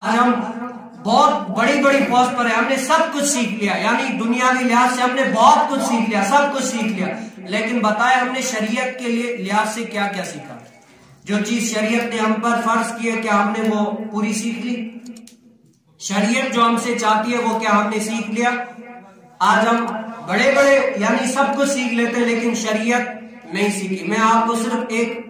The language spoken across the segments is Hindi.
आज हम बहुत बड़ी बड़ी पोस्ट पर है, हमने सब कुछ सीख लिया, यानी दुनियावी लिहाज से हमने बहुत कुछ सीख लिया, सब कुछ सीख लिया, लेकिन बताए हमने शरीयत के लिए लिहाज से क्या क्या सीखा? जो चीज शरीयत ने हम पर फर्ज की है, क्या हमने वो पूरी सीख ली? शरीयत जो हमसे चाहती है वो क्या हमने सीख लिया? आज हम बड़े बड़े यानी सब कुछ सीख लेते हैं, लेकिन शरीयत नहीं सीखी। मैं आपको सिर्फ एक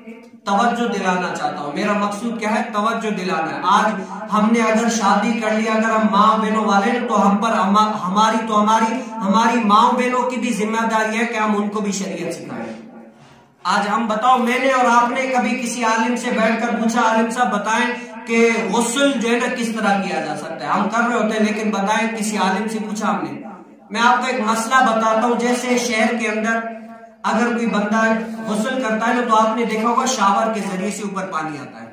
तवज्जो दिलाना चाहता हूं। मेरा मकसूद क्या है? तवज्जो दिलाना है। आज हमने अगर शादी कर लिया, अगर हम माँ बहनों वाले तो हम पर हमारी माँ बहनों की भी जिम्मेदारी है कि हम उनको भी शरीयत सिखाएं। आज हम बताओ, मैंने और आपने कभी किसी आलिम से बैठकर पूछा, आलिम साहब बताएं कि गुस्ल जो है ना किस तरह किया जा सकता है? हम कर रहे होते हैं, लेकिन बताएं किसी आलिम से पूछा हमने? मैं आपको एक मसला बताता हूं। जैसे शहर के अंदर अगर कोई बंदा गुस्ल करता है ना, तो आपने देखा होगा शावर के जरिए से ऊपर पानी आता है।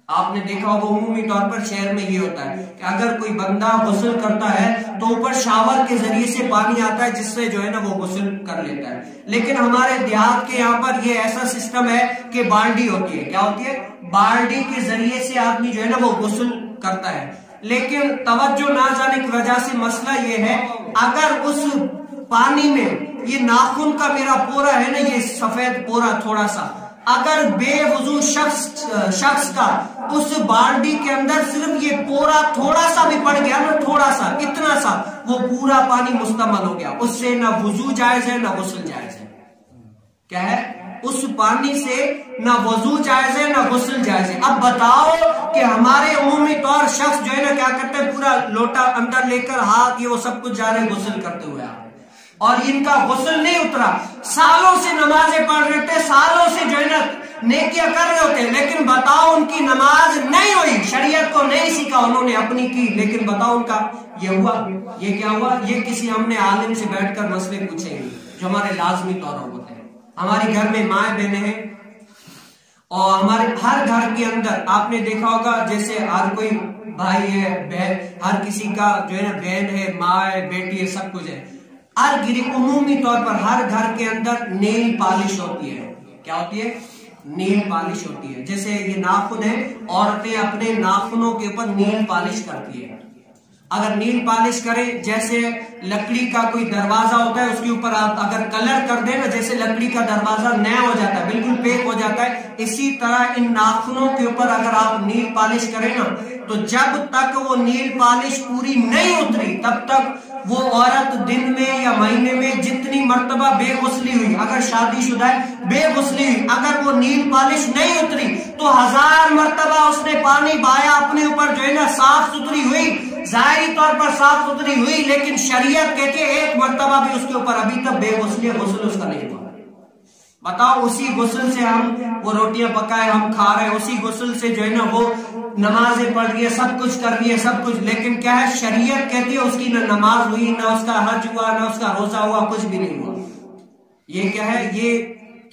आपने देखा होगा उमूमी तौर पर शहर में ये होता है कि अगर कोई बंदा गुस्ल करता है तो ऊपर शावर के जरिए से पानी आता है, जिससे जो है ना वो गुस्ल कर लेता है। लेकिन हमारे देहात के यहाँ पर ये ऐसा सिस्टम है कि बाल्टी होती है। क्या होती है? बाल्टी के जरिए से आदमी जो है ना वो गुस्ल करता है। लेकिन तवज्जो ना जाने की वजह से मसला ये है, अगर उस पानी में ये नाखून का मेरा पोरा है ना, ये सफेद पोरा थोड़ा सा, अगर बेवजू शख्स का उस बाल्टी के अंदर सिर्फ ये पोरा थोड़ा सा भी पड़ गया ना, थोड़ा सा, इतना सा, वो पूरा पानी मुस्तमल हो गया। उससे ना वुजू जायज है ना गुस्ल जायज है। क्या है? उस पानी से ना वजू जायज है ना गुस्ल जायज है। अब बताओ कि हमारे उमूमी तौर शख्स जो है ना क्या करते हैं, पूरा लोटा अंदर लेकर हाथ ये वो सब कुछ जा रहे गुस्ल करते हुए, और इनका गुस्ल नहीं उतरा, सालों से नमाजें पढ़ रहे थे, सालों से जो है ना नेकियां कर रहे होते, लेकिन बताओ उनकी नमाज नहीं हुई, शरीयत को नहीं सीखा, उन्होंने अपनी की, लेकिन बताओ उनका ये हुआ, ये क्या हुआ? ये किसी हमने आलिम से बैठकर मसले पूछेंगे जो हमारे लाजमी तौर पर होते हैं। हमारे घर में माए बहने हैं, और हमारे हर घर के अंदर आपने देखा होगा, जैसे हर कोई भाई है, बहन, हर किसी का जो है ना बहन है, माँ है, बेटी है, सब कुछ है। हर उमूमी तौर पर हर घर के अंदर नेल पॉलिश होती है। क्या होती है? नेल पॉलिश होती है। जैसे ये नाखून है, औरतें अपने नाखूनों के ऊपर नेल पॉलिश करती है। अगर नील पॉलिश करे, जैसे लकड़ी का कोई दरवाजा होता है, उसके ऊपर आप अगर कलर कर दे ना, जैसे लकड़ी का दरवाजा नया हो जाता है, बिल्कुल पेक हो जाता है, इसी तरह इन नाखूनों के ऊपर अगर आप नील पॉलिश करें ना, तो जब तक वो नील पॉलिश पूरी नहीं उतरी तब तक वो औरत दिन में या महीने में जितनी मर्तबा बेगुसली हुई, अगर शादीशुदा है, बेगुसली हुई, अगर वो नील पॉलिश नहीं उतरी तो 1000 मर्तबा उसने पानी बहाया अपने ऊपर, जो है ना साफ सुथरी हुई, जाहिरी तौर पर साफ सुथरी हुई, लेकिन शरीयत कहती है एक मर्तबा भी उसके ऊपर अभी तक बेगुसली गुस्ल उसका नहीं हुआ। बताओ, उसी गुस्ल से हम वो रोटियां पकाए हम खा रहे हैं, उसी गुस्ल से जो है ना वो नमाजें पढ़ रही है, सब कुछ कर रही है, सब कुछ, लेकिन क्या है? शरीयत कहती है उसकी ना नमाज हुई, ना उसका हज हुआ, ना उसका रोजा हुआ, कुछ भी नहीं हुआ। ये क्या है? ये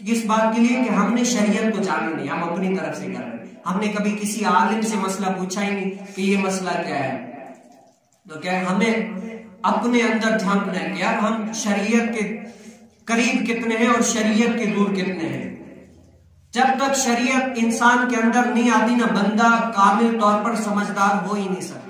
किस बात के लिए? कि हमने शरीयत को जाना नहीं, हम अपनी तरफ से कर रहे हैं। हमने कभी किसी आलिम से मसला पूछा ही नहीं कि ये मसला क्या है। तो क्या है? हमें अपने अंदर झांकना है कि यार हम शरीयत के करीब कितने हैं और शरीयत के दूर कितने हैं। जब तक शरीयत इंसान के अंदर नहीं आती ना, बंदा कामिल तौर पर समझदार हो ही नहीं सकता।